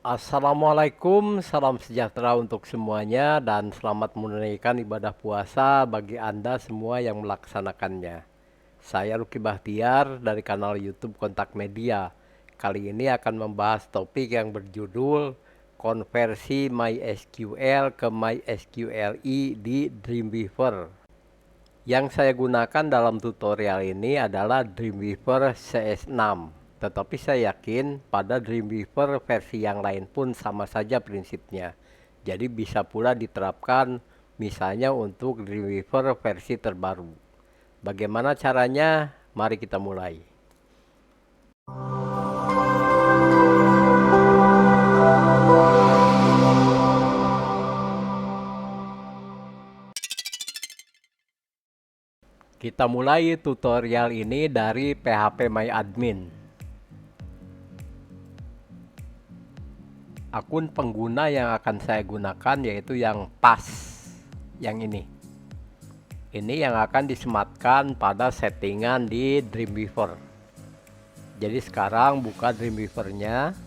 Assalamualaikum, salam sejahtera untuk semuanya dan selamat menunaikan ibadah puasa bagi Anda semua yang melaksanakannya. Saya Ruki Bahtiar dari kanal YouTube Kontak Media. Kali ini akan membahas topik yang berjudul konversi MySQL ke MySQLi di Dreamweaver. Yang saya gunakan dalam tutorial ini adalah Dreamweaver CS6. Tetapi saya yakin pada Dreamweaver versi yang lain pun sama saja prinsipnya. Jadi bisa pula diterapkan misalnya untuk Dreamweaver versi terbaru. Bagaimana caranya? Mari kita mulai. Kita mulai tutorial ini dari phpMyAdmin. Akun pengguna yang akan saya gunakan yaitu yang pas, yang ini. Ini yang akan disematkan pada settingan di Dreamweaver. Jadi sekarang buka Dreamweaver-nya.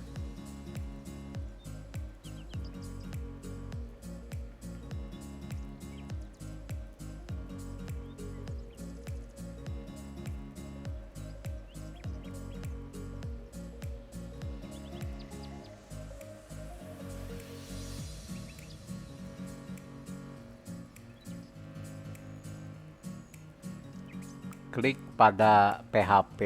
Klik pada PHP.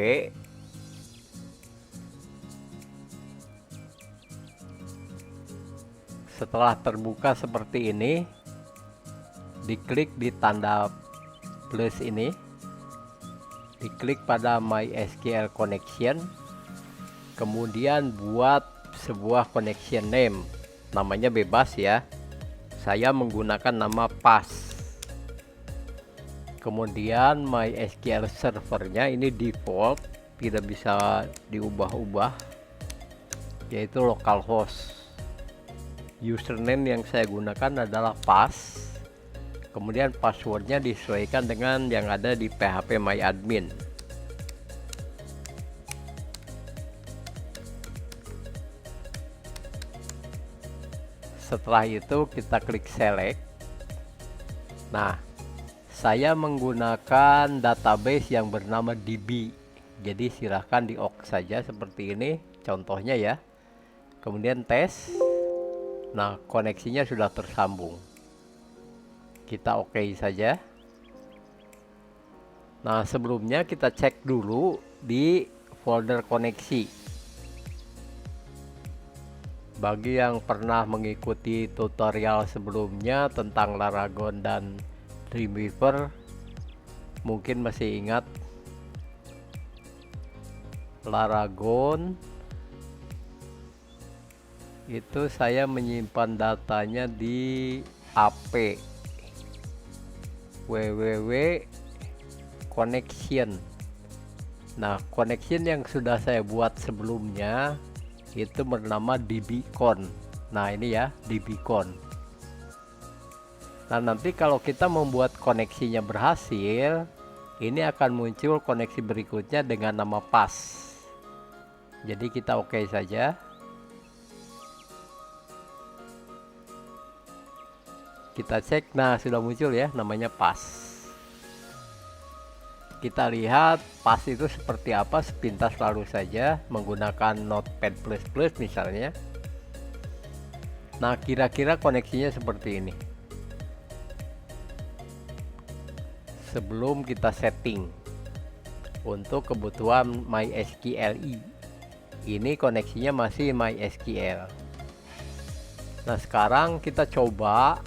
Setelah terbuka seperti ini, diklik di tanda plus ini, diklik pada MySQL connection, kemudian buat sebuah connection name, namanya bebas ya. Saya menggunakan nama pas. Kemudian MySQL servernya ini default, tidak bisa diubah-ubah, yaitu localhost. Username yang saya gunakan adalah pas. Kemudian passwordnya disesuaikan dengan yang ada di phpMyAdmin. Setelah itu kita klik select. Nah, saya menggunakan database yang bernama DB. Jadi silahkan di OK saja seperti ini contohnya ya. Kemudian tes. Nah, koneksinya sudah tersambung. Kita OK saja. Nah, sebelumnya kita cek dulu di folder koneksi. Bagi yang pernah mengikuti tutorial sebelumnya tentang Laragon dan Dreamweaver, mungkin masih ingat Laragon itu saya menyimpan datanya di AP www connection. Nah, connection yang sudah saya buat sebelumnya itu bernama dbcon. Nah, ini ya dbcon. Nah, nanti kalau kita membuat koneksinya berhasil, ini akan muncul koneksi berikutnya dengan nama pas. Jadi kita OK saja. Kita cek, nah sudah muncul ya namanya pas. Kita lihat pas itu seperti apa sepintas lalu saja menggunakan Notepad++ misalnya. Nah, kira-kira koneksinya seperti ini. Sebelum kita setting untuk kebutuhan MySQLi, ini koneksinya masih MySQL. Nah, sekarang kita coba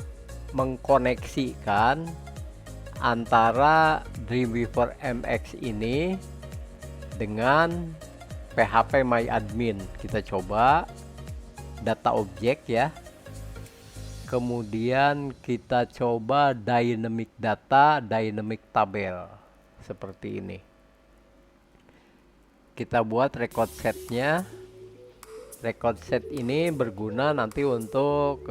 mengkoneksikan antara Dreamweaver MX ini dengan phpMyAdmin. Kita coba data objek ya. Kemudian kita coba dynamic data, dynamic tabel seperti ini. Kita buat record setnya. Record set ini berguna nanti untuk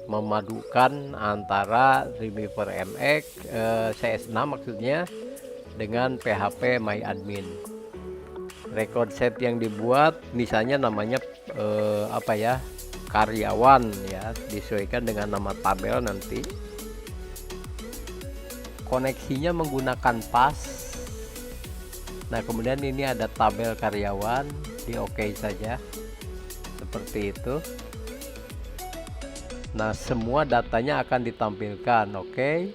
memadukan antara Dreamweaver MX CS6 maksudnya dengan phpMyAdmin. Record set yang dibuat misalnya namanya apa ya, karyawan ya, disesuaikan dengan nama tabel nanti. Koneksinya menggunakan pas. Nah, kemudian ini ada tabel karyawan, di oke saja seperti itu. Nah, semua datanya akan ditampilkan. Oke.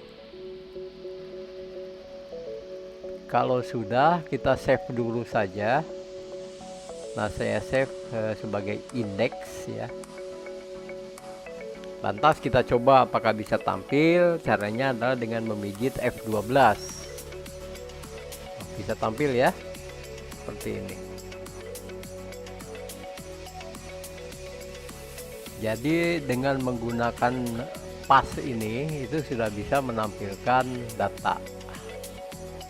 Kalau sudah, kita save dulu saja. Nah, saya save sebagai indeks ya. Lantas kita coba apakah bisa tampil. Caranya adalah dengan memijit F12. Bisa tampil ya, seperti ini. Jadi dengan menggunakan pas ini itu sudah bisa menampilkan data.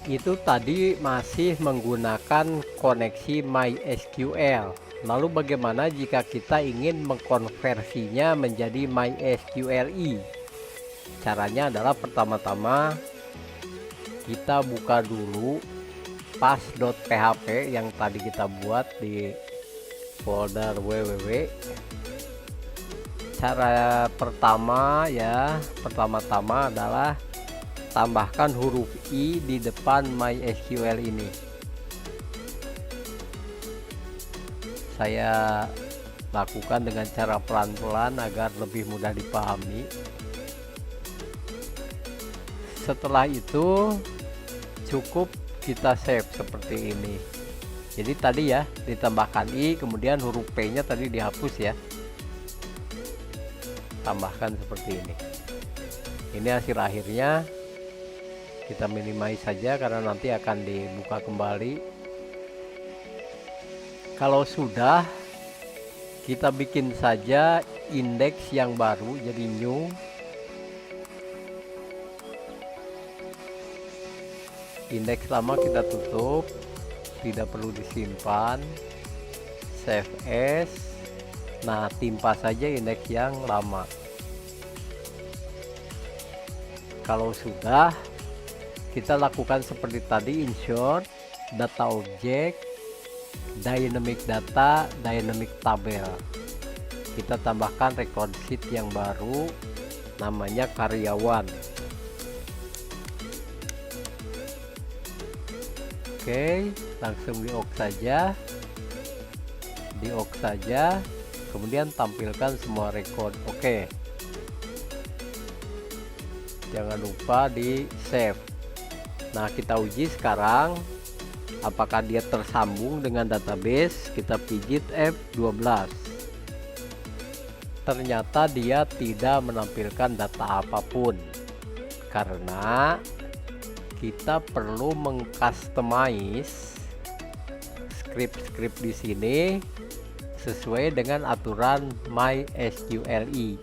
Itu tadi masih menggunakan koneksi MySQL. Lalu bagaimana jika kita ingin mengkonversinya menjadi MySQLi? Caranya adalah pertama-tama kita buka dulu pas.php yang tadi kita buat di folder www. Cara pertama ya, pertama-tama adalah tambahkan huruf I di depan MySQL ini. Saya lakukan dengan cara pelan-pelan agar lebih mudah dipahami. Setelah itu cukup kita save seperti ini. Jadi tadi ya ditambahkan I, kemudian huruf P nya tadi dihapus ya. Tambahkan seperti ini. Ini hasil akhirnya. Kita minimize saja karena nanti akan dibuka kembali. Kalau sudah, kita bikin saja indeks yang baru, jadi new. Indeks lama kita tutup, tidak perlu disimpan. Save as. Nah, timpa saja indeks yang lama. Kalau sudah, kita lakukan seperti tadi, insert data object, dynamic data, dynamic tabel. Kita tambahkan record sheet yang baru, namanya karyawan. Oke, langsung di OK saja. Di OK saja. Kemudian tampilkan semua record. Oke. Jangan lupa di save. Nah, kita uji sekarang apakah dia tersambung dengan database. Kita pijit F12. Ternyata dia tidak menampilkan data apapun karena kita perlu mengcustomize script di sini sesuai dengan aturan MySQLi.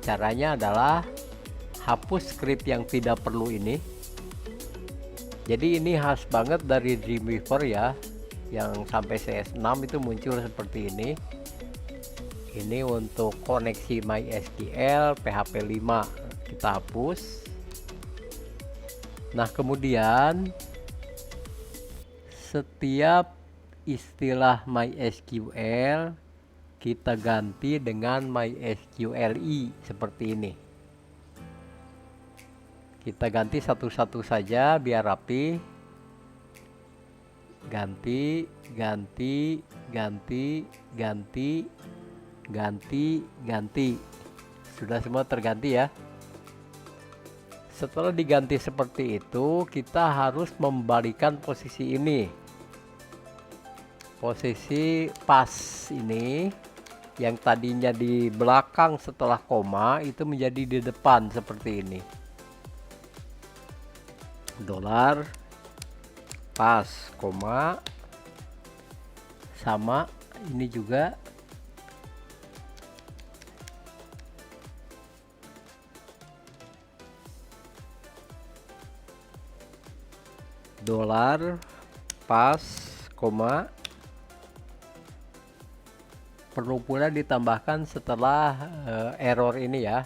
Caranya adalah hapus script yang tidak perlu ini. Jadi ini khas banget dari Dreamweaver ya, yang sampai CS6 itu muncul seperti ini. Ini untuk koneksi MySQL PHP 5 kita hapus. Nah, kemudian setiap istilah MySQL kita ganti dengan MySQLi seperti ini. Kita ganti satu-satu saja biar rapi. Ganti, ganti, ganti, ganti, ganti, ganti. Sudah semua terganti ya. Setelah diganti seperti itu, kita harus membalikan posisi ini. Posisi pas ini yang tadinya di belakang setelah koma itu menjadi di depan seperti ini. Dolar pas koma sama ini juga. Dolar pas koma perlu pula ditambahkan setelah error ini ya.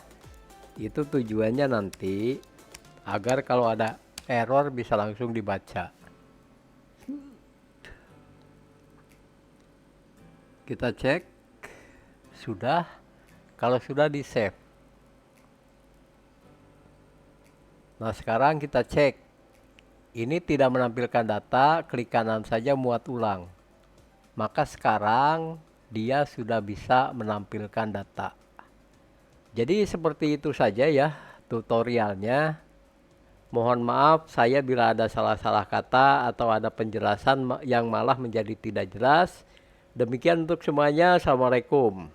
Itu tujuannya nanti agar kalau ada error bisa langsung dibaca. Kita cek Sudah? Kalau sudah di save. Nah, sekarang kita cek. Ini tidak menampilkan data, klik kanan saja muat ulang. Maka sekarang dia sudah bisa menampilkan data. Jadi seperti itu saja ya tutorialnya. Mohon maaf saya bila ada salah-salah kata atau ada penjelasan yang malah menjadi tidak jelas. Demikian untuk semuanya. Assalamualaikum.